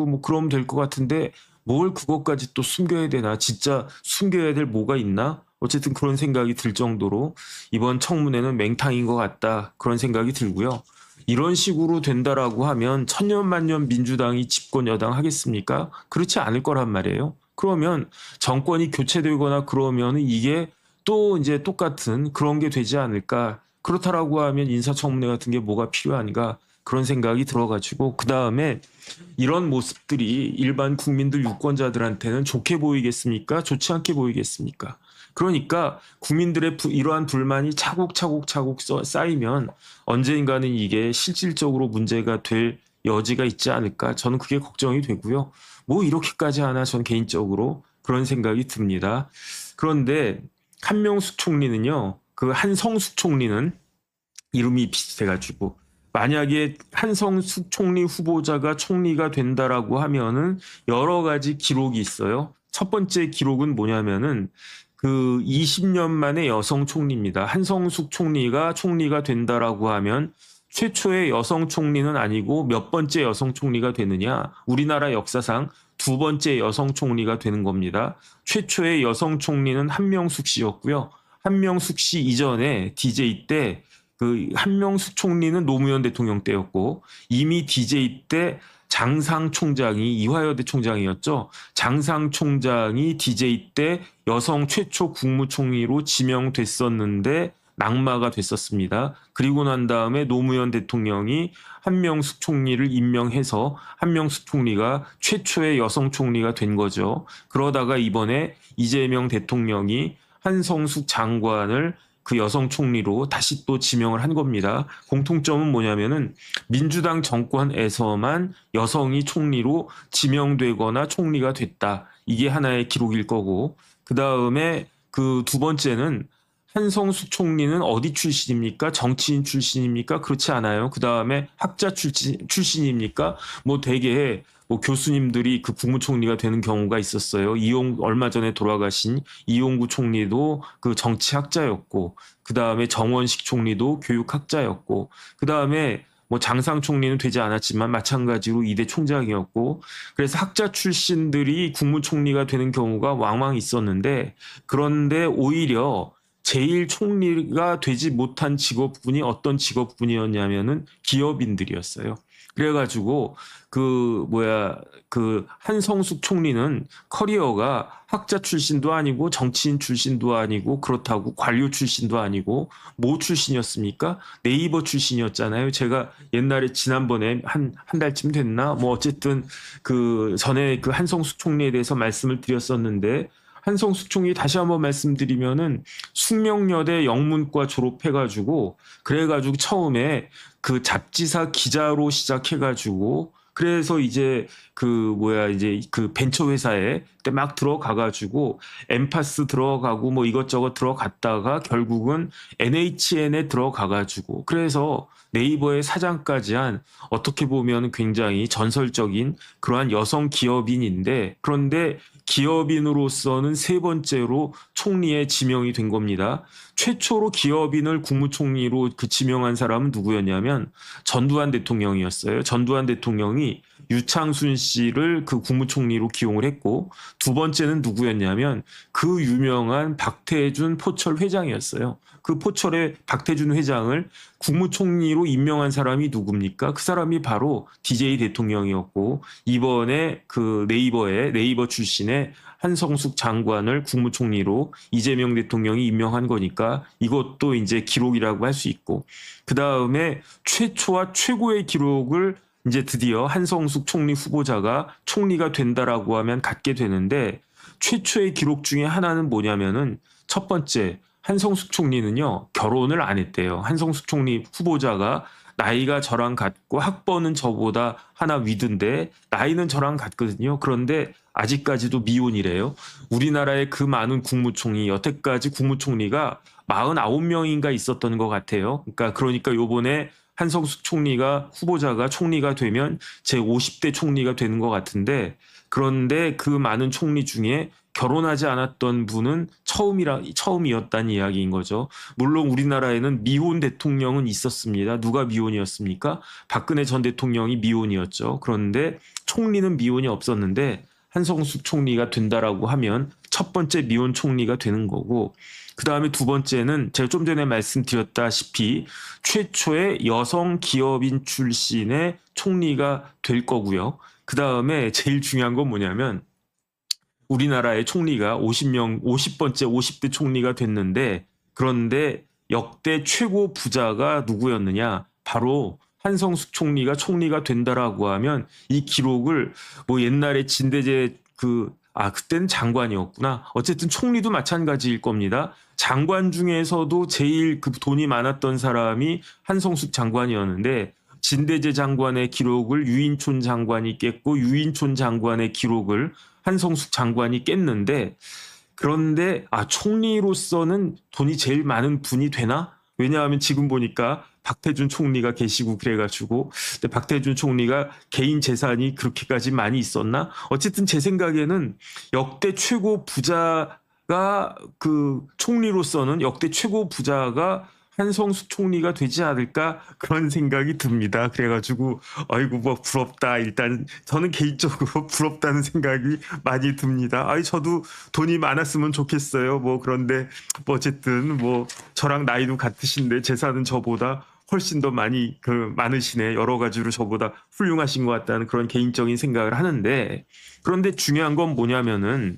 뭐 그러면 될 것 같은데 뭘 그것까지 또 숨겨야 되나? 진짜 숨겨야 될 뭐가 있나? 어쨌든 그런 생각이 들 정도로 이번 청문회는 맹탕인 것 같다. 그런 생각이 들고요. 이런 식으로 된다라고 하면 천년만년 민주당이 집권 여당 하겠습니까? 그렇지 않을 거란 말이에요. 그러면 정권이 교체되거나 그러면 이게 또 이제 똑같은 그런 게 되지 않을까. 그렇다라고 하면 인사청문회 같은 게 뭐가 필요한가. 그런 생각이 들어가지고 그 다음에 이런 모습들이 일반 국민들 유권자들한테는 좋게 보이겠습니까? 좋지 않게 보이겠습니까? 그러니까 국민들의 이러한 불만이 차곡차곡 쌓이면 언젠가는 이게 실질적으로 문제가 될 여지가 있지 않을까? 저는 그게 걱정이 되고요. 뭐 이렇게까지 하나 전 개인적으로 그런 생각이 듭니다. 그런데 한명숙 총리는요. 그 한성숙 총리는 이름이 비슷해가지고 만약에 한성숙 총리 후보자가 총리가 된다라고 하면은 여러 가지 기록이 있어요. 첫 번째 기록은 뭐냐면은 그 20년 만에 여성 총리입니다. 한성숙 총리가 총리가 된다라고 하면 최초의 여성 총리는 아니고 몇 번째 여성 총리가 되느냐? 우리나라 역사상 두 번째 여성 총리가 되는 겁니다. 최초의 여성 총리는 한명숙 씨였고요. 한명숙 씨 이전에 DJ 때 그 한명숙 총리는 노무현 대통령 때였고 이미 DJ 때 장상 총장이 이화여대 총장이었죠. 장상 총장이 DJ 때 여성 최초 국무총리로 지명됐었는데 낙마가 됐었습니다. 그리고 난 다음에 노무현 대통령이 한명숙 총리를 임명해서 한명숙 총리가 최초의 여성 총리가 된 거죠. 그러다가 이번에 이재명 대통령이 한성숙 장관을 그 여성 총리로 다시 또 지명을 한 겁니다. 공통점은 뭐냐면은 민주당 정권에서만 여성이 총리로 지명되거나 총리가 됐다. 이게 하나의 기록일 거고 그 다음에 그 두 번째는 한성숙 총리는 어디 출신입니까? 정치인 출신입니까? 그렇지 않아요. 그 다음에 학자 출신입니까? 뭐 되게 뭐 교수님들이 그 국무총리가 되는 경우가 있었어요. 얼마 전에 돌아가신 이용구 총리도 그 정치학자였고, 그 다음에 정원식 총리도 교육학자였고, 그 다음에 뭐 장상 총리는 되지 않았지만 마찬가지로 이대 총장이었고, 그래서 학자 출신들이 국무총리가 되는 경우가 왕왕 있었는데, 그런데 오히려 제일 총리가 되지 못한 직업군이 어떤 직업군이었냐면은 기업인들이었어요. 그래가지고 그 한성숙 총리는 커리어가 학자 출신도 아니고 정치인 출신도 아니고 그렇다고 관료 출신도 아니고 뭐 출신이었습니까? 네이버 출신이었잖아요. 제가 옛날에 지난번에 한 달쯤 됐나? 뭐 어쨌든 그 전에 그 한성숙 총리에 대해서 말씀을 드렸었는데 한성숙 총리 다시 한번 말씀드리면은 숙명여대 영문과 졸업해가지고 그래가지고 처음에 그 잡지사 기자로 시작해가지고 그래서 이제 이제 그 벤처 회사에 그때 막 들어가가지고 엠파스 들어가고 뭐 이것저것 들어갔다가 결국은 NHN에 들어가가지고 그래서 네이버의 사장까지 한 어떻게 보면 굉장히 전설적인 그러한 여성 기업인인데 그런데 기업인으로서는 세 번째로 총리에 지명이 된 겁니다. 최초로 기업인을 국무총리로 그 지명한 사람은 누구였냐면 전두환 대통령이었어요. 전두환 대통령이 유창순 씨를 그 국무총리로 기용을 했고 두 번째는 누구였냐면 그 유명한 박태준 포철 회장이었어요. 그 포철의 박태준 회장을 국무총리로 임명한 사람이 누굽니까? 그 사람이 바로 DJ 대통령이었고 이번에 그 네이버 출신의 한성숙 장관을 국무총리로 이재명 대통령이 임명한 거니까 이것도 이제 기록이라고 할 수 있고 그 다음에 최초와 최고의 기록을 이제 드디어 한성숙 총리 후보자가 총리가 된다라고 하면 갖게 되는데 최초의 기록 중에 하나는 뭐냐면은 첫 번째 한성숙 총리는요 결혼을 안 했대요. 한성숙 총리 후보자가 나이가 저랑 같고 학번은 저보다 하나 위든데 나이는 저랑 같거든요. 그런데 아직까지도 미혼이래요. 우리나라의 그 많은 국무총리 여태까지 국무총리가 49명인가 있었던 것 같아요. 그러니까 요번에 한성숙 총리가 후보자가 총리가 되면 제 50대 총리가 되는 것 같은데 그런데 그 많은 총리 중에 결혼하지 않았던 분은 처음이었다는 이야기인 거죠. 물론 우리나라에는 미혼 대통령은 있었습니다. 누가 미혼이었습니까? 박근혜 전 대통령이 미혼이었죠. 그런데 총리는 미혼이 없었는데 한성숙 총리가 된다라고 하면 첫 번째 미혼 총리가 되는 거고, 그 다음에 두 번째는 제가 좀 전에 말씀드렸다시피 최초의 여성 기업인 출신의 총리가 될 거고요. 그 다음에 제일 중요한 건 뭐냐면 우리나라의 총리가 50번째 50대 총리가 됐는데, 그런데 역대 최고 부자가 누구였느냐? 바로 한성숙 총리가 된다라고 하면 이 기록을 뭐 옛날에 진대제 그때는 장관이었구나. 어쨌든 총리도 마찬가지일 겁니다. 장관 중에서도 제일 그 돈이 많았던 사람이 한성숙 장관이었는데, 진대제 장관의 기록을 유인촌 장관이 깼고 유인촌 장관의 기록을 한성숙 장관이 깼는데, 그런데 총리로서는 돈이 제일 많은 분이 되나? 왜냐하면 지금 보니까 박태준 총리가 계시고 그래가지고, 근데 박태준 총리가 개인 재산이 그렇게까지 많이 있었나? 어쨌든 제 생각에는 역대 최고 부자가 총리로서는 역대 최고 부자가 한성숙 총리가 되지 않을까 그런 생각이 듭니다. 그래가지고 아이고 뭐 부럽다. 일단 저는 개인적으로 부럽다는 생각이 많이 듭니다. 저도 돈이 많았으면 좋겠어요. 뭐 그런데 뭐 어쨌든 뭐 저랑 나이도 같으신데 재산은 저보다 훨씬 더 많이 많으시네. 여러 가지로 저보다 훌륭하신 것 같다는 그런 개인적인 생각을 하는데, 그런데 중요한 건 뭐냐면은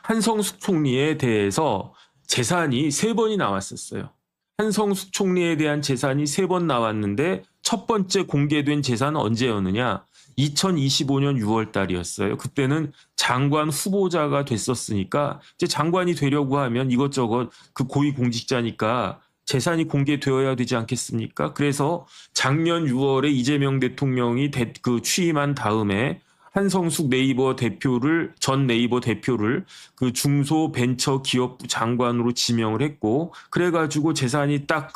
한성숙 총리에 대해서 재산이 3번이 나왔었어요. 한성숙 총리에 대한 재산이 3번 나왔는데 첫 번째 공개된 재산은 언제였느냐? 2025년 6월 달이었어요. 그때는 장관 후보자가 됐었으니까 이제 장관이 되려고 하면 이것저것 고위공직자니까 재산이 공개되어야 되지 않겠습니까? 그래서 작년 6월에 이재명 대통령이 취임한 다음에 한성숙 전 네이버 대표를 중소벤처기업부 장관으로 지명을 했고, 그래가지고 재산이 딱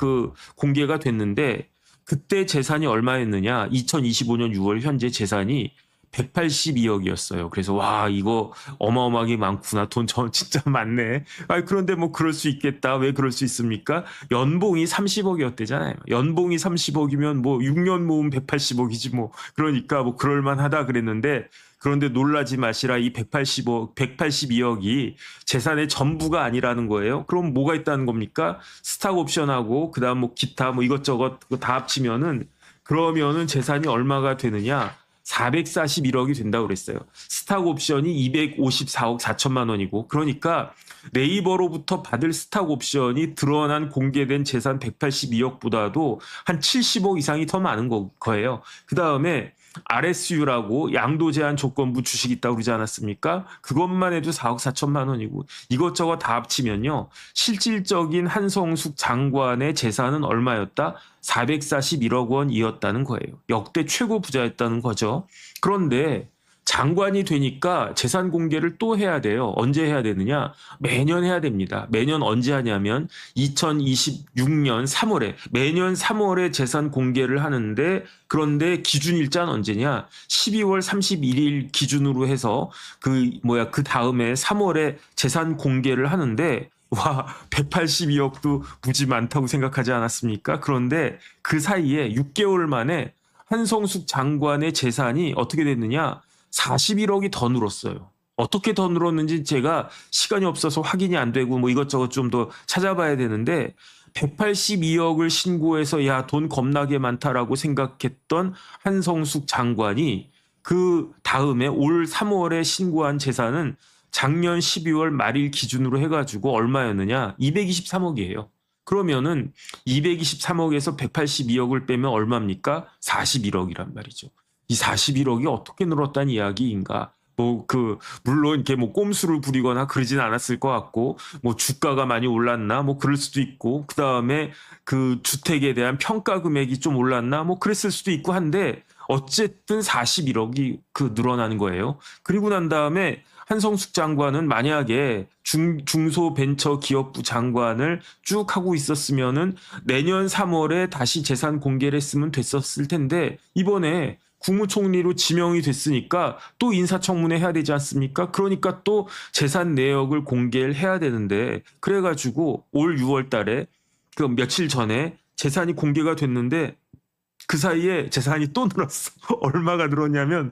공개가 됐는데, 그때 재산이 얼마였느냐? 2025년 6월 현재 재산이 182억이었어요. 그래서 와, 이거 어마어마하게 많구나. 돈 진짜 많네. 그런데 뭐 그럴 수 있겠다. 왜 그럴 수 있습니까? 연봉이 30억이었대잖아요. 연봉이 30억이면 뭐 6년 모으면 180억이지 뭐. 그러니까 뭐 그럴만하다 그랬는데, 그런데 놀라지 마시라. 이 182억이 재산의 전부가 아니라는 거예요. 그럼 뭐가 있다는 겁니까? 스탁 옵션하고 그다음 뭐 기타 뭐 이것저것 다 합치면은, 그러면은 재산이 얼마가 되느냐? 441억이 된다고 그랬어요. 스탁 옵션이 254억 4천만 원이고, 그러니까 네이버로부터 받을 스탁 옵션이 드러난 공개된 재산 182억보다도 한 70억 이상이 더 많은 거예요. 그 다음에 RSU라고 양도 제한 조건부 주식이 있다고 그러지 않았습니까? 그것만 해도 4억 4천만 원이고, 이것저것 다 합치면요, 실질적인 한성숙 장관의 재산은 얼마였다? 441억 원이었다는 거예요. 역대 최고 부자였다는 거죠. 그런데 장관이 되니까 재산 공개를 또 해야 돼요. 언제 해야 되느냐? 매년 해야 됩니다. 매년 언제 하냐면 2026년 3월에, 매년 3월에 재산 공개를 하는데, 그런데 기준 일자는 언제냐? 12월 31일 기준으로 해서 그 다음에 3월에 재산 공개를 하는데, 와, 182억도 무지 많다고 생각하지 않았습니까? 그런데 그 사이에 6개월 만에 한성숙 장관의 재산이 어떻게 됐느냐? 41억이 더 늘었어요. 어떻게 더 늘었는지 제가 시간이 없어서 확인이 안 되고 뭐 이것저것 좀 더 찾아봐야 되는데, 182억을 신고해서 야, 돈 겁나게 많다라고 생각했던 한성숙 장관이 그 다음에 올 3월에 신고한 재산은 작년 12월 말일 기준으로 해가지고 얼마였느냐? 223억이에요. 그러면은 223억에서 182억을 빼면 얼마입니까? 41억이란 말이죠. 이 41억이 어떻게 늘었다는 이야기인가? 물론 이렇게 뭐 꼼수를 부리거나 그러진 않았을 것 같고, 뭐 주가가 많이 올랐나? 뭐 그럴 수도 있고, 그 다음에 그 주택에 대한 평가 금액이 좀 올랐나? 뭐 그랬을 수도 있고 한데, 어쨌든 41억이 늘어나는 거예요. 그리고 난 다음에 한성숙 장관은 만약에 중소벤처기업부 장관을 쭉 하고 있었으면은 내년 3월에 다시 재산 공개를 했으면 됐었을 텐데, 이번에 국무총리로 지명이 됐으니까 또 인사청문회 해야 되지 않습니까? 그러니까 또 재산 내역을 공개를 해야 되는데 그래가지고 올 6월 달에 그 며칠 전에 재산이 공개가 됐는데 그 사이에 재산이 또 늘었어. 얼마가 늘었냐면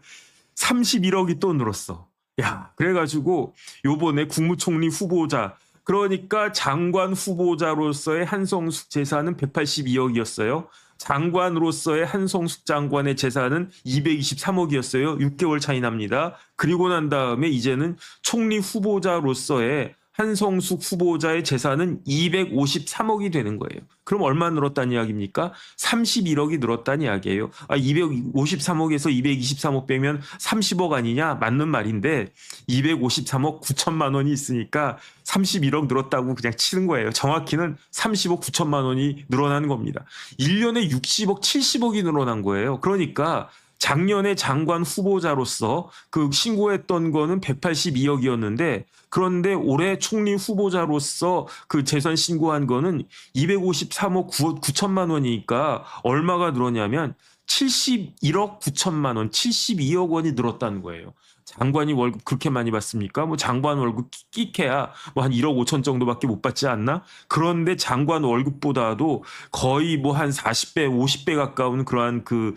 31억이 또 늘었어. 야, 그래가지고 요번에 국무총리 후보자, 그러니까 장관 후보자로서의 한성숙 재산은 182억이었어요. 장관으로서의 한성숙 장관의 재산은 223억이었어요. 6개월 차이 납니다. 그리고 난 다음에 이제는 총리 후보자로서의 한성숙 후보자의 재산은 253억이 되는 거예요. 그럼 얼마 늘었다는 이야기입니까? 31억이 늘었다는 이야기예요. 253억에서 223억 빼면 30억 아니냐? 맞는 말인데 253억 9천만 원이 있으니까 31억 늘었다고 그냥 치는 거예요. 정확히는 30억 9천만 원이 늘어난 겁니다. 1년에 60억, 70억이 늘어난 거예요. 그러니까 작년에 장관 후보자로서 그 신고했던 거는 182억이었는데 그런데 올해 총리 후보자로서 그 재산 신고한 거는 253억 9천만 원이니까 얼마가 늘었냐면 71억 9천만 원, 72억 원이 늘었다는 거예요. 장관이 월급 그렇게 많이 받습니까? 뭐 장관 월급 끼케야 뭐 한 1억 5천 정도밖에 못 받지 않나? 그런데 장관 월급보다도 거의 뭐 한 40배, 50배 가까운 그러한 그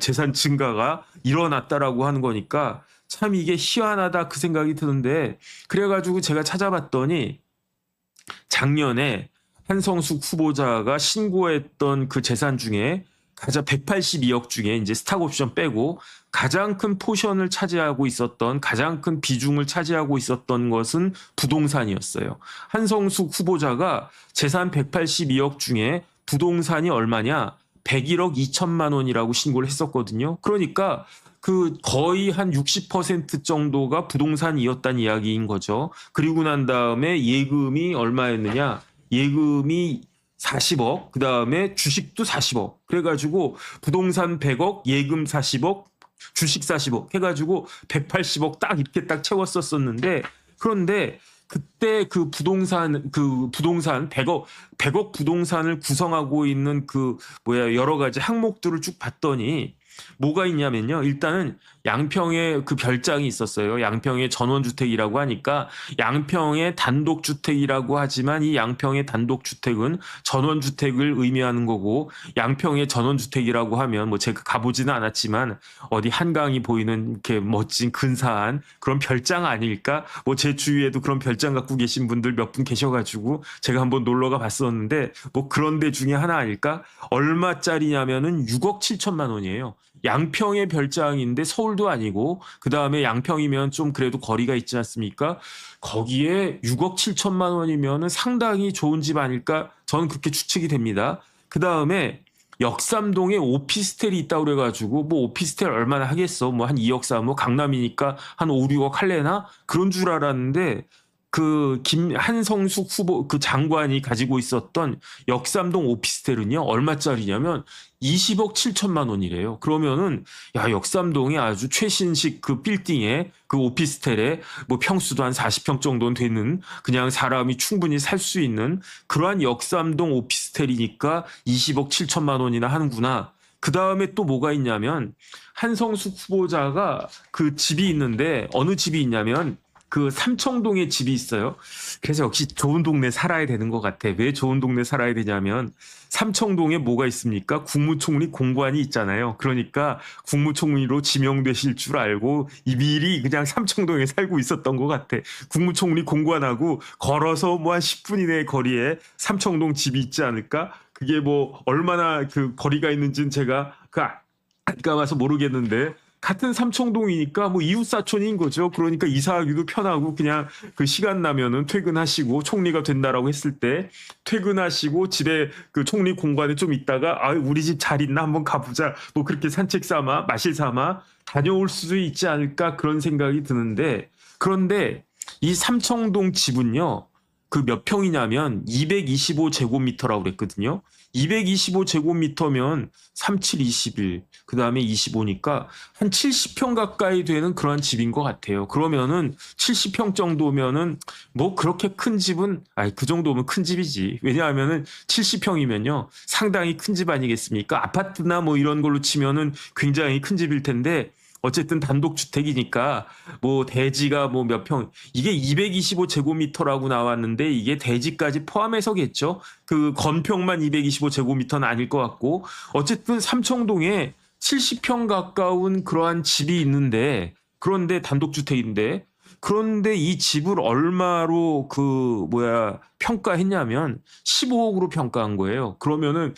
재산 증가가 일어났다라고 하는 거니까 참 이게 희한하다 그 생각이 드는데 그래가지고 제가 찾아봤더니 작년에 한성숙 후보자가 신고했던 그 재산 중에 가장 182억 중에 이제 스탁옵션 빼고 가장 큰 포션을 차지하고 있었던 가장 큰 비중을 차지하고 있었던 것은 부동산이었어요. 한성숙 후보자가 재산 182억 중에 부동산이 얼마냐? 101억 2천만 원이라고 신고를 했었거든요. 그러니까 그 거의 한 60% 정도가 부동산이었다는 이야기인 거죠. 그리고 난 다음에 예금이 얼마였느냐? 예금이 40억, 그 다음에 주식도 40억. 그래가지고 부동산 100억, 예금 40억, 주식 40억 해가지고 180억 딱 이렇게 딱 채웠었었는데 그런데 그때 그 부동산 100억 부동산을 구성하고 있는 여러 가지 항목들을 쭉 봤더니 뭐가 있냐면요. 일단은 양평에 그 별장이 있었어요. 양평의 전원주택이라고 하니까 양평의 단독주택이라고 하지만 이 양평의 단독주택은 전원주택을 의미하는 거고 양평의 전원주택이라고 하면 뭐 제가 가보지는 않았지만 어디 한강이 보이는 이렇게 멋진 근사한 그런 별장 아닐까? 뭐 제 주위에도 그런 별장 갖고 계신 분들 몇 분 계셔가지고 제가 한번 놀러가 봤었는데 뭐 그런 데 중에 하나 아닐까? 얼마짜리냐면은 6억 7천만 원이에요. 양평의 별장인데 서울도 아니고 그 다음에 양평이면 좀 그래도 거리가 있지 않습니까? 거기에 6억 7천만 원이면은 상당히 좋은 집 아닐까? 저는 그렇게 추측이 됩니다. 그 다음에 역삼동에 오피스텔이 있다고 그래가지고 뭐 오피스텔 얼마나 하겠어? 뭐 한 2억 3억 강남이니까 한 5, 6억 할래나? 그런 줄 알았는데 그 한성숙 후보 그 장관이 가지고 있었던 역삼동 오피스텔은요 얼마짜리냐면 20억 7천만 원이래요. 그러면은 야 역삼동이 아주 최신식 그 빌딩에 그 오피스텔에 뭐 평수도 한 40평 정도는 되는 그냥 사람이 충분히 살 수 있는 그러한 역삼동 오피스텔이니까 20억 7천만 원이나 하는구나. 그 다음에 또 뭐가 있냐면 한성숙 후보자가 그 집이 있는데 어느 집이 있냐면 그 삼청동에 집이 있어요. 그래서 역시 좋은 동네 살아야 되는 것 같아. 왜 좋은 동네 살아야 되냐면 삼청동에 뭐가 있습니까? 국무총리 공관이 있잖아요. 그러니까 국무총리로 지명되실 줄 알고 미리 그냥 삼청동에 살고 있었던 것 같아. 국무총리 공관하고 걸어서 뭐 한 10분 이내 거리에 삼청동 집이 있지 않을까? 그게 뭐 얼마나 그 거리가 있는지는 제가 안 가봐서 모르겠는데 같은 삼청동이니까 뭐 이웃 사촌인 거죠. 그러니까 이사하기도 편하고 그냥 그 시간 나면은 퇴근하시고 총리가 된다라고 했을 때 퇴근하시고 집에 그 총리 공관에 좀 있다가 우리 집 잘 있나 한번 가보자. 뭐 그렇게 산책 삼아 마실 삼아 다녀올 수도 있지 않을까 그런 생각이 드는데 그런데 이 삼청동 집은요. 그 몇 평이냐면 225제곱미터라고 그랬거든요. 225제곱미터면 37, 21, 그 다음에 25니까 한 70평 가까이 되는 그런 집인 것 같아요. 그러면은 70평 정도면은 뭐 그렇게 큰 집은, 아니, 그 정도면 큰 집이지. 왜냐하면은 70평이면요. 상당히 큰 집 아니겠습니까? 아파트나 뭐 이런 걸로 치면은 굉장히 큰 집일 텐데, 어쨌든 단독주택이니까 뭐 대지가 뭐 몇 평, 이게 225제곱미터라고 나왔는데 이게 대지까지 포함해서겠죠. 그 건평만 225제곱미터는 아닐 것 같고, 어쨌든 삼청동에 70평 가까운 그러한 집이 있는데, 그런데 단독주택인데, 그런데 이 집을 얼마로 평가했냐면 15억으로 평가한 거예요. 그러면은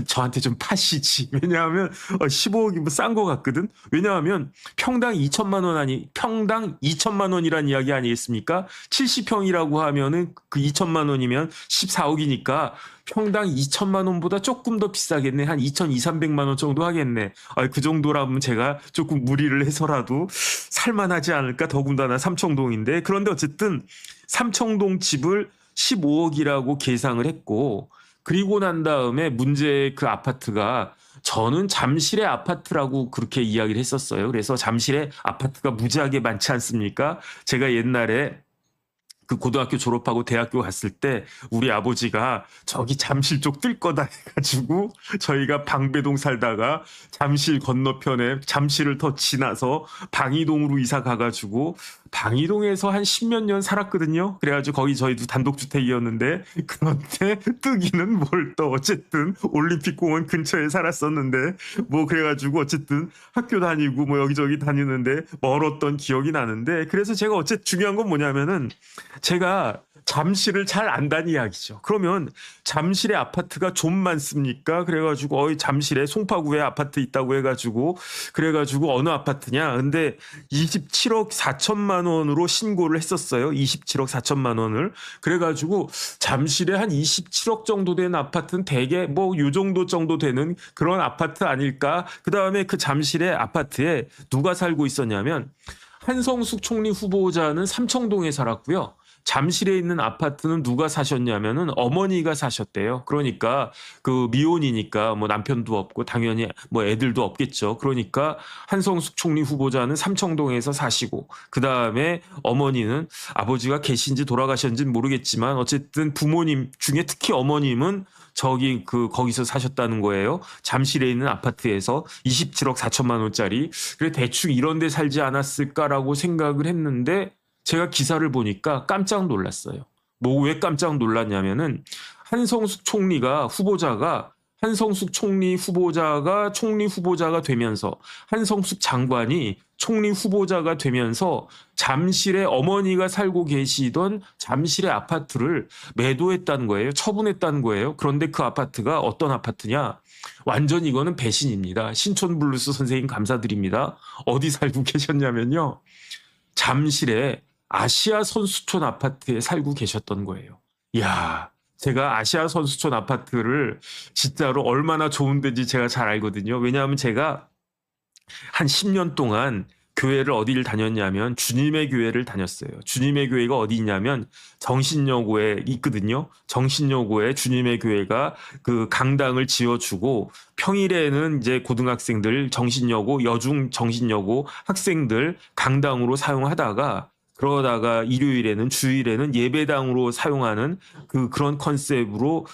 저한테 좀 파시지. 왜냐하면 15억이 뭐 싼 거 같거든. 왜냐하면 평당 2천만 원 평당 2천만 원이란 이야기 아니겠습니까? 70평이라고 하면은 그 2천만 원이면 14억이니까 평당 2천만 원보다 조금 더 비싸겠네. 한 2,200~300만 원 정도 하겠네. 그 정도라면 제가 조금 무리를 해서라도 살만하지 않을까. 더군다나 삼청동인데. 그런데 어쨌든 삼청동 집을 15억이라고 계상을 했고, 그리고 난 다음에 문제의 그 아파트가, 저는 잠실의 아파트라고 그렇게 이야기를 했었어요. 그래서 잠실의 아파트가 무지하게 많지 않습니까? 제가 옛날에 그 고등학교 졸업하고 대학교 갔을 때 우리 아버지가 저기 잠실 쪽 뜰 거다 해가지고 저희가 방배동 살다가 잠실 건너편에 잠실을 더 지나서 방이동으로 이사 가가지고 방이동에서 한 10몇 년 살았거든요. 그래가지고 거기 저희도 단독주택이었는데, 그런데 뜨기는 뭘 또 어쨌든 올림픽공원 근처에 살았었는데, 뭐 그래가지고 어쨌든 학교 다니고 뭐 여기저기 다니는데 멀었던 기억이 나는데, 그래서 제가 어쨌든 중요한 건 뭐냐면은 제가 잠실을 잘 안다는 이야기죠. 그러면 잠실에 아파트가 좀 많습니까? 그래가지고 잠실에 송파구에 아파트 있다고 해가지고, 그래가지고 어느 아파트냐? 근데 27억 4천만 원으로 신고를 했었어요. 27억 4천만 원을. 그래가지고 잠실에 한 27억 정도 되는 아파트는 대개 뭐 요 정도 되는 그런 아파트 아닐까? 그 다음에 그 잠실의 아파트에 누가 살고 있었냐면, 한성숙 총리 후보자는 삼청동에 살았고요. 잠실에 있는 아파트는 누가 사셨냐면은 어머니가 사셨대요. 그러니까 그 미혼이니까 뭐 남편도 없고 당연히 뭐 애들도 없겠죠. 그러니까 한성숙 총리 후보자는 삼청동에서 사시고, 그 다음에 어머니는, 아버지가 계신지 돌아가셨는지는 모르겠지만 어쨌든 부모님 중에 특히 어머님은 거기서 사셨다는 거예요. 잠실에 있는 아파트에서 27억 4천만 원짜리. 그래 대충 이런 데 살지 않았을까라고 생각을 했는데, 제가 기사를 보니까 깜짝 놀랐어요. 뭐 왜 깜짝 놀랐냐면은, 한성숙 총리 후보자가 되면서, 한성숙 장관이 총리 후보자가 되면서 잠실에 어머니가 살고 계시던 잠실의 아파트를 매도했다는 거예요. 처분했다는 거예요. 그런데 그 아파트가 어떤 아파트냐? 완전 이거는 배신입니다. 신촌블루스 선생님 감사드립니다. 어디 살고 계셨냐면요, 잠실에 아시아 선수촌 아파트에 살고 계셨던 거예요. 이야, 제가 아시아 선수촌 아파트를 진짜로 얼마나 좋은 데인지 제가 잘 알거든요. 왜냐하면 제가 한 10년 동안 교회를 어디를 다녔냐면 주님의 교회를 다녔어요. 주님의 교회가 어디 있냐면 정신여고에 있거든요. 정신여고에 주님의 교회가 그 강당을 지어주고, 평일에는 이제 고등학생들 정신여고, 여중 정신여고 학생들 강당으로 사용하다가, 그러다가 일요일에는, 주일에는 예배당으로 사용하는 그런 컨셉으로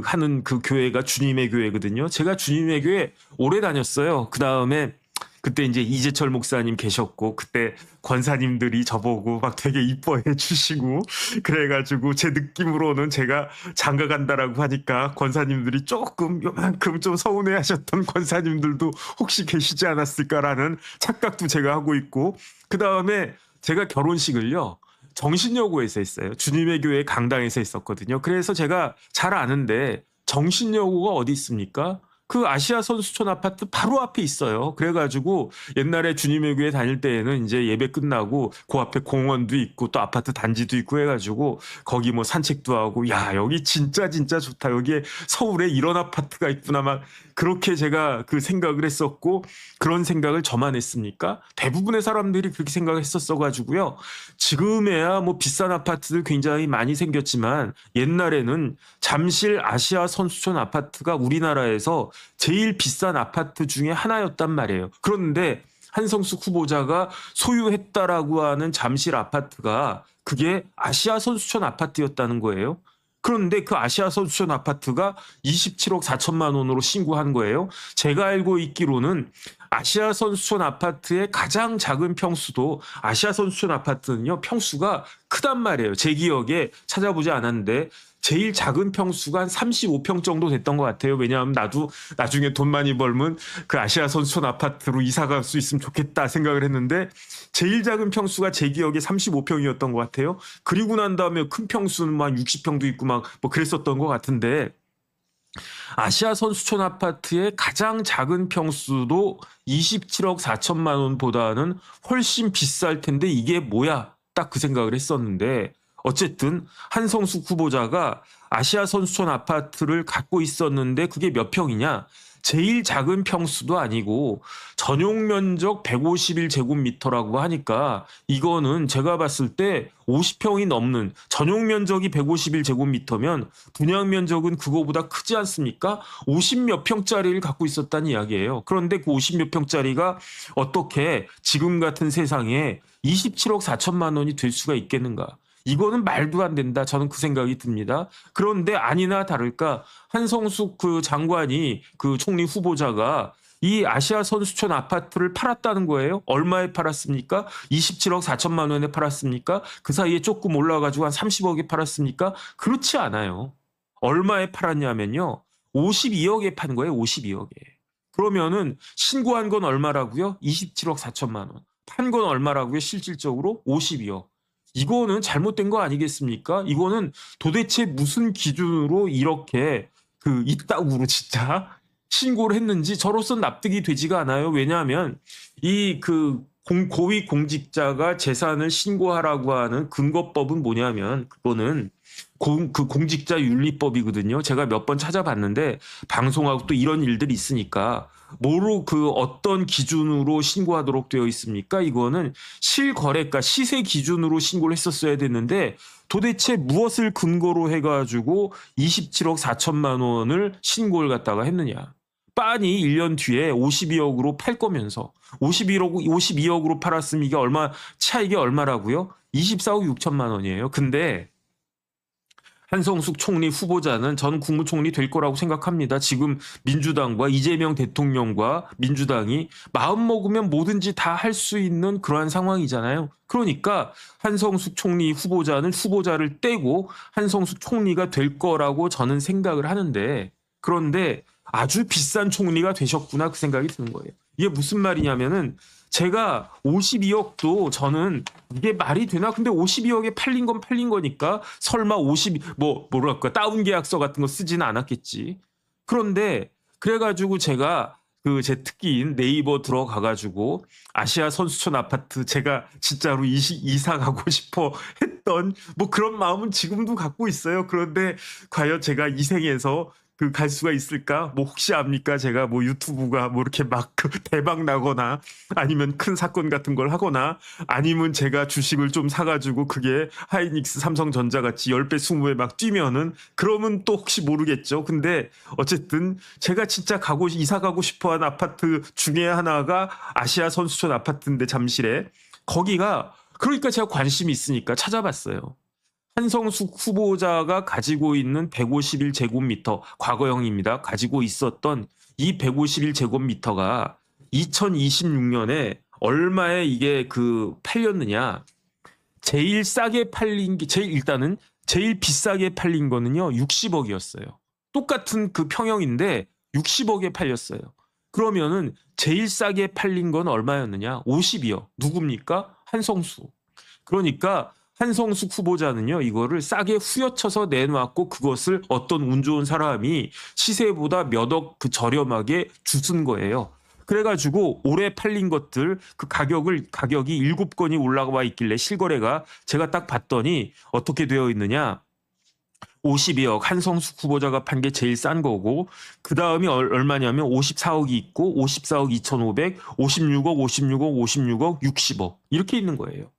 하는 그 교회가 주님의 교회거든요. 제가 주님의 교회 오래 다녔어요. 그 다음에 그때 이제 이재철 목사님 계셨고, 그때 권사님들이 저보고 막 되게 이뻐해 주시고, 그래가지고 제 느낌으로는 제가 장가 간다라고 하니까 권사님들이 조금 요만큼 좀 서운해 하셨던 권사님들도 혹시 계시지 않았을까라는 착각도 제가 하고 있고, 그 다음에 제가 결혼식을요, 정신여고에서 했어요. 주님의 교회 강당에서 했었거든요. 그래서 제가 잘 아는데, 정신여고가 어디 있습니까? 그 아시아 선수촌 아파트 바로 앞에 있어요. 그래가지고 옛날에 주님의 교회 다닐 때에는 이제 예배 끝나고 그 앞에 공원도 있고 또 아파트 단지도 있고 해가지고 거기 뭐 산책도 하고, 야, 여기 진짜 좋다. 여기에 서울에 이런 아파트가 있구나. 막 그렇게 제가 그 생각을 했었고, 그런 생각을 저만 했습니까? 대부분의 사람들이 그렇게 생각했었어가지고요. 지금에야 뭐 비싼 아파트들 굉장히 많이 생겼지만 옛날에는 잠실 아시아 선수촌 아파트가 우리나라에서 제일 비싼 아파트 중에 하나였단 말이에요. 그런데 한성숙 후보자가 소유했다라고 하는 잠실 아파트가 그게 아시아 선수촌 아파트였다는 거예요. 그런데 그 아시아 선수촌 아파트가 27억 4천만 원으로 신고한 거예요. 제가 알고 있기로는 아시아 선수촌 아파트의 가장 작은 평수도, 아시아 선수촌 아파트는요 평수가 크단 말이에요. 제 기억에 찾아보지 않았는데 제일 작은 평수가 한 35평 정도 됐던 것 같아요. 왜냐하면 나도 나중에 돈 많이 벌면 그 아시아 선수촌 아파트로 이사 갈 수 있으면 좋겠다 생각을 했는데, 제일 작은 평수가 제 기억에 35평이었던 것 같아요. 그리고 난 다음에 큰 평수는 막 60평도 있고 막 뭐 그랬었던 것 같은데, 아시아 선수촌 아파트의 가장 작은 평수도 27억 4천만 원보다는 훨씬 비쌀 텐데 이게 뭐야? 딱 그 생각을 했었는데, 어쨌든 한성숙 후보자가 아시아 선수촌 아파트를 갖고 있었는데 그게 몇 평이냐? 제일 작은 평수도 아니고 전용 면적 151제곱미터라고 하니까 이거는 제가 봤을 때 50평이 넘는, 전용 면적이 151제곱미터면 분양 면적은 그거보다 크지 않습니까? 50몇 평짜리를 갖고 있었다는 이야기예요. 그런데 그 50몇 평짜리가 어떻게 지금 같은 세상에 27억 4천만 원이 될 수가 있겠는가? 이거는 말도 안 된다. 저는 그 생각이 듭니다. 그런데 아니나 다를까 한성숙 그 장관이, 그 총리 후보자가 이 아시아 선수촌 아파트를 팔았다는 거예요. 얼마에 팔았습니까? 27억 4천만 원에 팔았습니까? 그 사이에 조금 올라가지고 한 30억에 팔았습니까? 그렇지 않아요. 얼마에 팔았냐면요. 52억에 판 거예요. 52억에. 그러면은 신고한 건 얼마라고요? 27억 4천만 원. 판 건 얼마라고요? 실질적으로 52억. 이거는 잘못된 거 아니겠습니까? 이거는 도대체 무슨 기준으로 이렇게 그 이따구로 진짜 신고를 했는지 저로서는 납득이 되지가 않아요. 왜냐하면 이 그 고위 공직자가 재산을 신고하라고 하는 근거법은 뭐냐면 그거는 그 공직자 윤리법이거든요. 제가 몇 번 찾아봤는데 방송하고 또 이런 일들이 있으니까 뭐로 그 어떤 기준으로 신고하도록 되어 있습니까? 이거는 실거래가 시세 기준으로 신고를 했었어야 됐는데 도대체 무엇을 근거로 해가지고 27억 4천만 원을 신고를 갖다가 했느냐? 빤히 1년 뒤에 52억으로 팔 거면서 52억으로 팔았으면 이게 얼마, 차익이 얼마라고요? 24억 6천만 원이에요. 근데 한성숙 총리 후보자는 전 국무총리 될 거라고 생각합니다. 지금 민주당과 이재명 대통령과 민주당이 마음 먹으면 뭐든지 다 할 수 있는 그러한 상황이잖아요. 그러니까 한성숙 총리 후보자는 후보자를 떼고 한성숙 총리가 될 거라고 저는 생각을 하는데, 그런데 아주 비싼 총리가 되셨구나 그 생각이 드는 거예요. 이게 무슨 말이냐면은 제가 52억도 저는 이게 말이 되나? 근데 52억에 팔린 건 팔린 거니까 설마 뭐랄까 다운 계약서 같은 거 쓰지는 않았겠지. 그런데 그래가지고 제가 그 제 특기인 네이버 들어가가지고 아시아 선수촌 아파트 제가 진짜로 이사 가고 싶어 했던 뭐 그런 마음은 지금도 갖고 있어요. 그런데 과연 제가 이 생에서 그 갈 수가 있을까? 뭐 혹시 압니까? 제가 뭐 유튜브가 뭐 이렇게 막 대박 나거나 아니면 큰 사건 같은 걸 하거나 아니면 제가 주식을 좀 사가지고 그게 하이닉스 삼성전자 같이 10배 20배 막 뛰면은 그러면 또 혹시 모르겠죠. 근데 어쨌든 제가 진짜 이사 가고 싶어 한 아파트 중에 하나가 아시아 선수촌 아파트인데 잠실에, 거기가 그러니까 제가 관심이 있으니까 찾아봤어요. 한성숙 후보자가 가지고 있는 151제곱미터, 과거형입니다. 가지고 있었던 이 151제곱미터가 2026년에 얼마에 이게 그 팔렸느냐. 제일 싸게 팔린 게, 일단은 제일 비싸게 팔린 거는요, 60억이었어요. 똑같은 그 평형인데 60억에 팔렸어요. 그러면은 제일 싸게 팔린 건 얼마였느냐? 52억. 누굽니까? 한성수. 그러니까 한성숙 후보자는요, 이거를 싸게 후려쳐서 내놓았고 그것을 어떤 운 좋은 사람이 시세보다 몇 억 그 저렴하게 주순 거예요. 그래가지고 올해 팔린 것들 그 가격이 7건이 올라와 있길래 실거래가 제가 딱 봤더니 어떻게 되어 있느냐. 52억 한성숙 후보자가 판 게 제일 싼 거고 그 다음이 얼마냐면 54억이 있고 54억 2,500, 56억, 56억, 56억, 60억 이렇게 있는 거예요.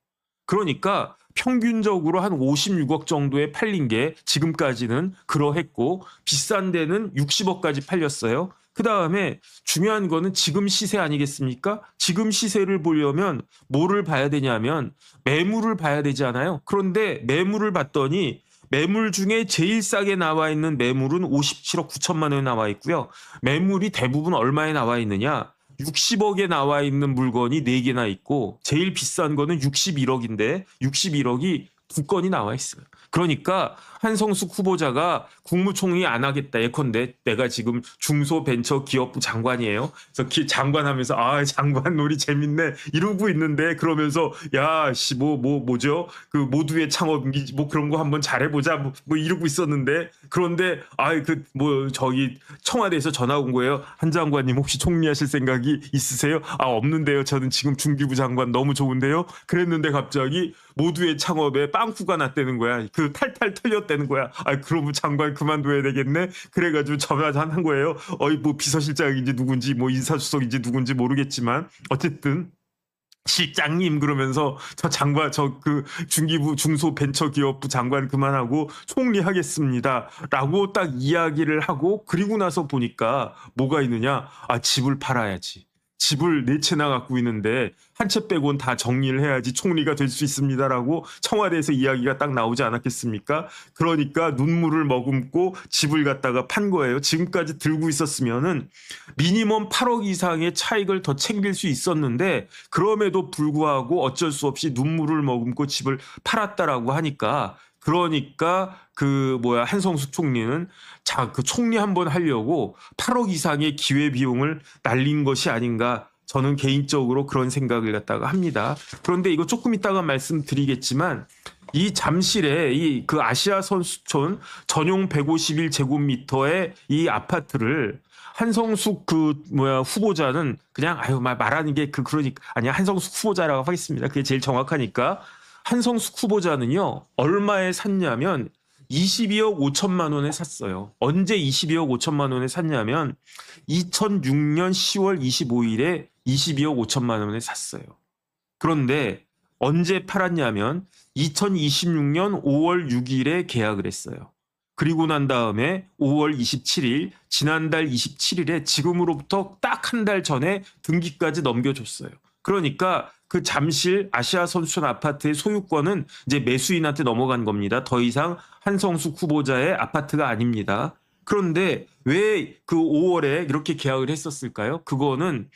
그러니까 평균적으로 한 56억 정도에 팔린 게 지금까지는 그러했고 비싼 데는 60억까지 팔렸어요. 그 다음에 중요한 거는 지금 시세 아니겠습니까? 지금 시세를 보려면 뭐를 봐야 되냐면 매물을 봐야 되잖아요. 그런데 매물을 봤더니 매물 중에 제일 싸게 나와 있는 매물은 57억 9천만 원에 나와 있고요. 매물이 대부분 얼마에 나와 있느냐? 60억에 나와 있는 물건이 4개나 있고 제일 비싼 거는 61억인데 61억이 2건이 나와 있어요. 그러니까 한성숙 후보자가 국무총리 안 하겠다 예컨대 내가 지금 중소벤처기업부 장관이에요. 그래서 장관하면서 아 장관 놀이 재밌네 이러고 있는데 그러면서 야씨 뭐죠 그 모두의 창업이 뭐 그런 거 한번 잘해보자 뭐 이러고 있었는데 그런데 그 뭐 저기 청와대에서 전화 온 거예요. 한 장관님 혹시 총리하실 생각이 있으세요? 없는데요. 저는 지금 중기부 장관 너무 좋은데요. 그랬는데 갑자기 모두의 창업에 빵꾸가 났다는 거야. 그 탈탈 털렸다는 거야. 그러면 장관 그만둬야 되겠네. 그래가지고 전화한 거예요. 뭐 비서실장인지 누군지 뭐 인사수석인지 누군지 모르겠지만 어쨌든 실장님 그러면서 저 장관 저 그 중기부 중소벤처기업부 장관 그만하고 총리 하겠습니다라고 딱 이야기를 하고 그리고 나서 보니까 뭐가 있느냐. 집을 팔아야지. 집을 4채나 갖고 있는데 한 채 빼고는 다 정리를 해야지 총리가 될 수 있습니다라고 청와대에서 이야기가 딱 나오지 않았겠습니까? 그러니까 눈물을 머금고 집을 갖다가 판 거예요. 지금까지 들고 있었으면은 미니멈 8억 이상의 차익을 더 챙길 수 있었는데 그럼에도 불구하고 어쩔 수 없이 눈물을 머금고 집을 팔았다라고 하니까 그러니까 한성숙 총리는 그 총리 한번 하려고 8억 이상의 기회 비용을 날린 것이 아닌가 저는 개인적으로 그런 생각을 갖다가 합니다. 그런데 이거 조금 이따가 말씀드리겠지만 이 잠실에 그 아시아 선수촌 전용 151제곱미터의 이 아파트를 한성숙 후보자는 그냥 말하는 게 그러니까 한성숙 후보자라고 하겠습니다. 그게 제일 정확하니까 한성숙 후보자는요 얼마에 샀냐면 22억 5천만 원에 샀어요. 언제 22억 5천만 원에 샀냐면 2006년 10월 25일에 22억 5천만 원에 샀어요. 그런데 언제 팔았냐면 2026년 5월 6일에 계약을 했어요. 그리고 난 다음에 5월 27일 지난달 27일에 지금으로부터 딱 한 달 전에 등기까지 넘겨줬어요. 그러니까 그 잠실 아시아 선수촌 아파트의 소유권은 이제 매수인한테 넘어간 겁니다. 더 이상 한성숙 후보자의 아파트가 아닙니다. 그런데 왜 그 5월에 이렇게 계약을 했었을까요? 그거는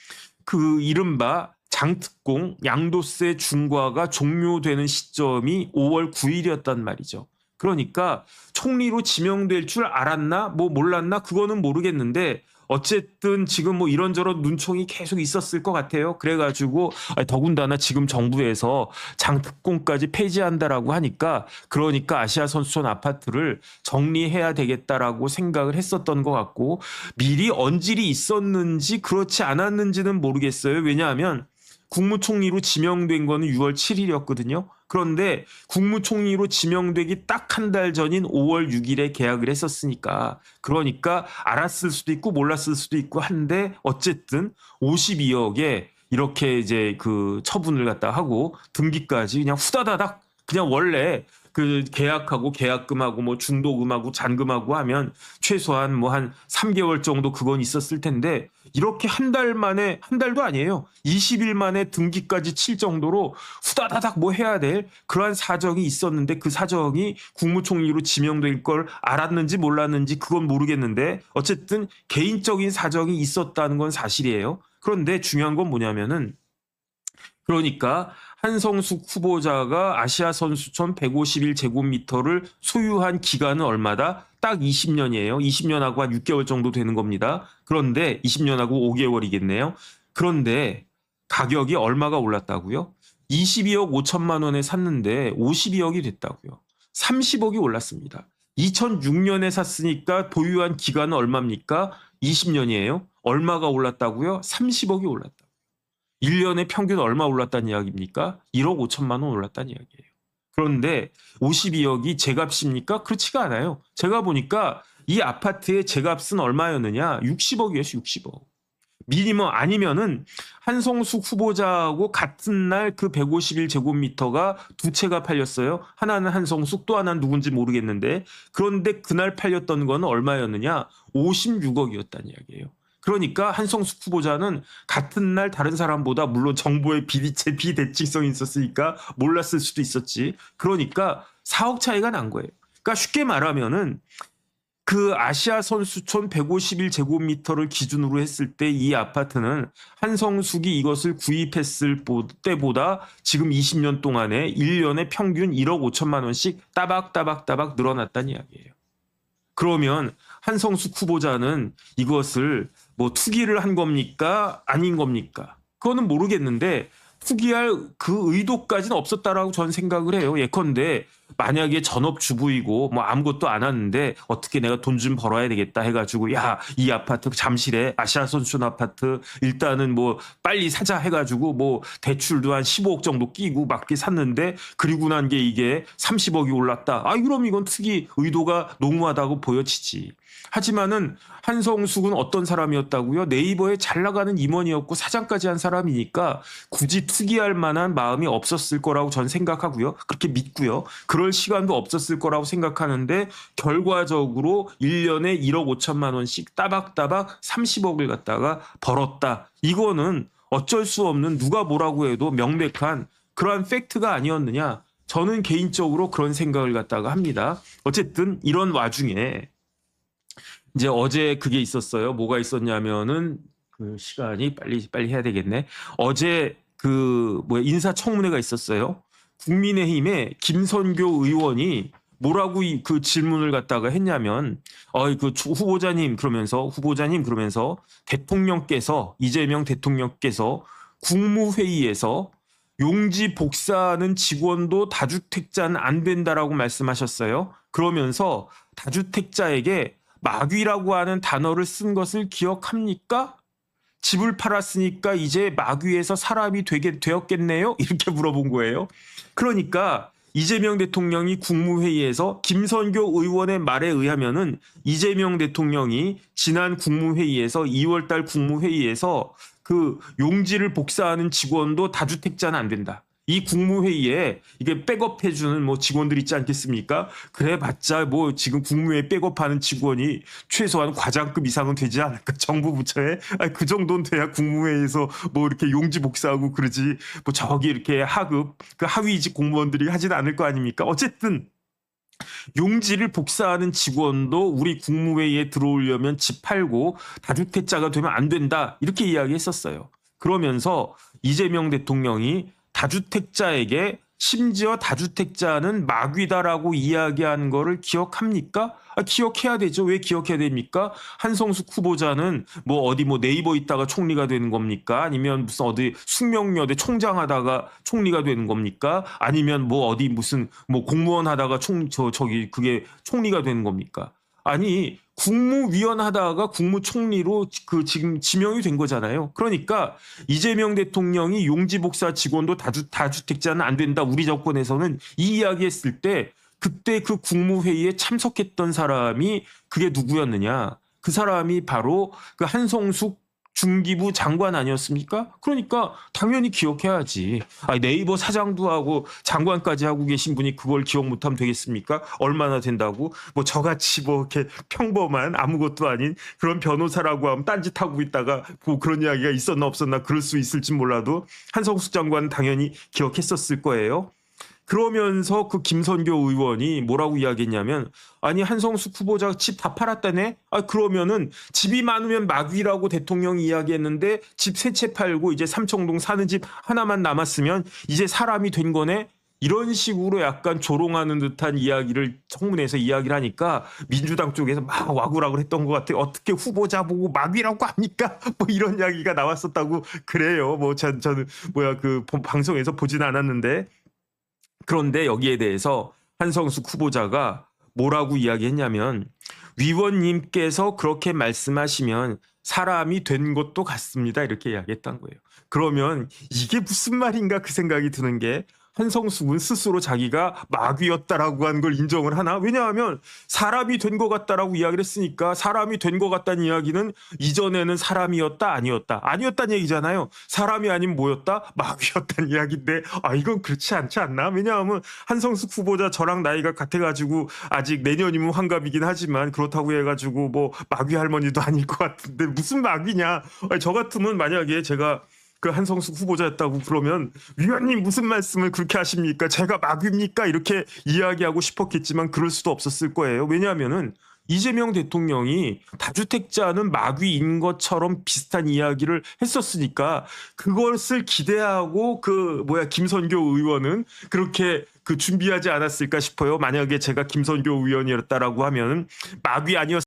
그 이른바 장특공 양도세 중과가 종료되는 시점이 5월 9일이었단 말이죠. 그러니까 총리로 지명될 줄 알았나 몰랐나 그거는 모르겠는데 어쨌든 지금 이런저런 눈총이 계속 있었을 것 같아요. 그래가지고 더군다나 지금 정부에서 장특공까지 폐지한다라고 하니까 그러니까 아시아 선수촌 아파트를 정리해야 되겠다라고 생각을 했었던 것 같고 미리 언질이 있었는지 그렇지 않았는지는 모르겠어요. 왜냐하면 국무총리로 지명된 거는 6월 7일이었거든요. 그런데 국무총리로 지명되기 딱 한 달 전인 5월 6일에 계약을 했었으니까 그러니까 알았을 수도 있고 몰랐을 수도 있고 한데 어쨌든 52억에 이렇게 이제 그 처분을 갖다 하고 등기까지 그냥 후다다닥 그냥 원래 그 계약하고 계약금하고 중도금하고 잔금하고 하면 최소한 한 3개월 정도 그건 있었을 텐데 이렇게 한 달 만에 한 달도 아니에요. 20일 만에 등기까지 칠 정도로 후다다닥 해야 될 그러한 사정이 있었는데 그 사정이 국무총리로 지명될 걸 알았는지 몰랐는지 그건 모르겠는데 어쨌든 개인적인 사정이 있었다는 건 사실이에요. 그런데 중요한 건 뭐냐면은 그러니까 한성숙 후보자가 아시아 선수촌 151제곱미터를 소유한 기간은 얼마다? 딱 20년이에요. 20년하고 한 6개월 정도 되는 겁니다. 그런데 20년하고 5개월이겠네요. 그런데 가격이 얼마가 올랐다고요? 22억 5천만 원에 샀는데 52억이 됐다고요. 30억이 올랐습니다. 2006년에 샀으니까 보유한 기간은 얼마입니까? 20년이에요. 얼마가 올랐다고요? 30억이 올랐다. 1년에 평균 얼마 올랐다는 이야기입니까? 1억 5천만 원 올랐다는 이야기예요. 그런데 52억이 제값입니까? 그렇지가 않아요. 제가 보니까 이 아파트의 제값은 얼마였느냐? 60억이었어요. 60억. 미니멈 아니면은 한성숙 후보자하고 같은 날 그 151제곱미터가 두 채가 팔렸어요. 하나는 한성숙 또 하나는 누군지 모르겠는데 그런데 그날 팔렸던 거는 얼마였느냐? 56억이었다는 이야기예요. 그러니까 한성숙 후보자는 같은 날 다른 사람보다 물론 정보의 비대칭성이 있었으니까 몰랐을 수도 있었지. 그러니까 4억 차이가 난 거예요. 그러니까 쉽게 말하면은 그 아시아 선수촌 151제곱미터를 기준으로 했을 때 이 아파트는 한성숙이 이것을 구입했을 때보다 지금 20년 동안에 1년에 평균 1억 5천만 원씩 따박따박 늘어났다는 이야기예요. 그러면 한성숙 후보자는 이것을 뭐 투기를 한 겁니까? 아닌 겁니까? 그거는 모르겠는데 투기할 그 의도까지는 없었다라고 저는 생각을 해요. 예컨대 만약에 전업주부이고 뭐 아무것도 안 하는데 어떻게 내가 돈 좀 벌어야 되겠다 해가지고 야, 이 아파트 잠실에 아시아 선수촌 아파트 일단은 뭐 빨리 사자 해가지고 뭐 대출도 한 15억 정도 끼고 맞게 샀는데 그리고 난 게 이게 30억이 올랐다. 아, 그럼 이건 투기 의도가 농후하다고 보여지지. 하지만은 한성숙은 어떤 사람이었다고요? 네이버에 잘 나가는 임원이었고 사장까지 한 사람이니까 굳이 투기할 만한 마음이 없었을 거라고 전 생각하고요. 그렇게 믿고요. 그럴 시간도 없었을 거라고 생각하는데 결과적으로 1년에 1억 5천만 원씩 따박따박 30억을 갖다가 벌었다. 이거는 어쩔 수 없는 누가 뭐라고 해도 명백한 그러한 팩트가 아니었느냐. 저는 개인적으로 그런 생각을 갖다가 합니다. 어쨌든 이런 와중에 이제 어제 그게 있었어요. 뭐가 있었냐면은 그 시간이 빨리 해야 되겠네. 어제 그 뭐야 인사청문회가 있었어요. 국민의힘의 김선교 의원이 뭐라고 그 질문을 갖다가 했냐면 그 후보자님 그러면서 대통령께서 이재명 대통령께서 국무회의에서 용지 복사하는 직원도 다주택자는 안 된다라고 말씀하셨어요. 그러면서 다주택자에게 마귀라고 하는 단어를 쓴 것을 기억합니까? 집을 팔았으니까 이제 마귀에서 사람이 되었겠네요? 이렇게 물어본 거예요. 그러니까 이재명 대통령이 국무회의에서 김선교 의원의 말에 의하면은 이재명 대통령이 지난 국무회의에서 2월달 국무회의에서 그 용지를 복사하는 직원도 다주택자는 안 된다. 이 국무회의에 이게 백업해주는 뭐 직원들 있지 않겠습니까? 그래봤자 뭐 지금 국무회의 백업하는 직원이 최소한 과장급 이상은 되지 않을까? 정부 부처에 그 정도는 돼야 국무회의에서 뭐 이렇게 용지 복사하고 그러지. 뭐 저기 이렇게 하급 그 하위직 공무원들이 하지는 않을 거 아닙니까? 어쨌든 용지를 복사하는 직원도 우리 국무회의에 들어오려면 집 팔고 다주택자가 되면 안 된다. 이렇게 이야기했었어요. 그러면서 이재명 대통령이 다주택자에게 심지어 다주택자는 마귀다라고 이야기한 거를 기억합니까? 기억해야 되죠. 왜 기억해야 됩니까? 한성숙 후보자는 뭐 어디 뭐 네이버 있다가 총리가 되는 겁니까? 아니면 무슨 어디 숙명여대 총장하다가 총리가 되는 겁니까? 아니면 뭐 어디 무슨 뭐 공무원 하다가 그게 총리가 되는 겁니까? 아니 국무위원 하다가 국무총리로 그 지금 지명이 된 거잖아요. 그러니까 이재명 대통령이 용지복사 직원도 다주택자는 안 된다. 우리 정권에서는 이 이야기했을 때 그때 그 국무회의에 참석했던 사람이 그게 누구였느냐. 그 사람이 바로 그 한성숙 중기부 장관 아니었습니까? 그러니까 당연히 기억해야지. 네이버 사장도 하고 장관까지 하고 계신 분이 그걸 기억 못하면 되겠습니까? 얼마나 된다고? 뭐 저같이 뭐 이렇게 평범한 아무것도 아닌 그런 변호사라고 하면 딴짓하고 있다가 뭐 그런 이야기가 있었나 없었나 그럴 수 있을지 몰라도 한성숙 장관은 당연히 기억했었을 거예요. 그러면서 그 김선교 의원이 뭐라고 이야기했냐면 아니 한성숙 후보자가 집 다 팔았다네? 그러면은 집이 많으면 마귀라고 대통령이 이야기했는데 집 세 채 팔고 이제 삼청동 사는 집 하나만 남았으면 이제 사람이 된 거네? 이런 식으로 약간 조롱하는 듯한 이야기를 청문회에서 이야기를 하니까 민주당 쪽에서 막 와구라고 했던 것 같아요. 어떻게 후보자 보고 마귀라고 합니까? 뭐 이런 이야기가 나왔었다고 그래요. 뭐 저는 뭐야 그 방송에서 보진 않았는데 그런데 여기에 대해서 한성숙 후보자가 뭐라고 이야기했냐면 위원님께서 그렇게 말씀하시면 사람이 된 것도 같습니다. 이렇게 이야기했던 거예요. 그러면 이게 무슨 말인가 그 생각이 드는 게 한성숙은 스스로 자기가 마귀였다라고 한 걸 인정을 하나? 왜냐하면 사람이 된 것 같다라고 이야기를 했으니까 사람이 된 것 같다는 이야기는 이전에는 사람이었다 아니었다 아니었다는 얘기잖아요. 사람이 아닌 뭐였다? 마귀였다는 이야기인데 이건 그렇지 않지 않나? 왜냐하면 한성숙 후보자 저랑 나이가 같아가지고 아직 내년이면 환갑이긴 하지만 그렇다고 해가지고 뭐 마귀 할머니도 아닐 것 같은데 무슨 마귀냐? 저 같으면 만약에 제가 그 한성숙 후보자였다고 그러면 위원님 무슨 말씀을 그렇게 하십니까? 제가 마귀입니까? 이렇게 이야기하고 싶었겠지만 그럴 수도 없었을 거예요. 왜냐하면은 이재명 대통령이 다주택자는 마귀인 것처럼 비슷한 이야기를 했었으니까 그것을 기대하고 김선교 의원은 그렇게 준비하지 않았을까 싶어요. 만약에 제가 김선교 의원이었다라고 하면 마귀 아니었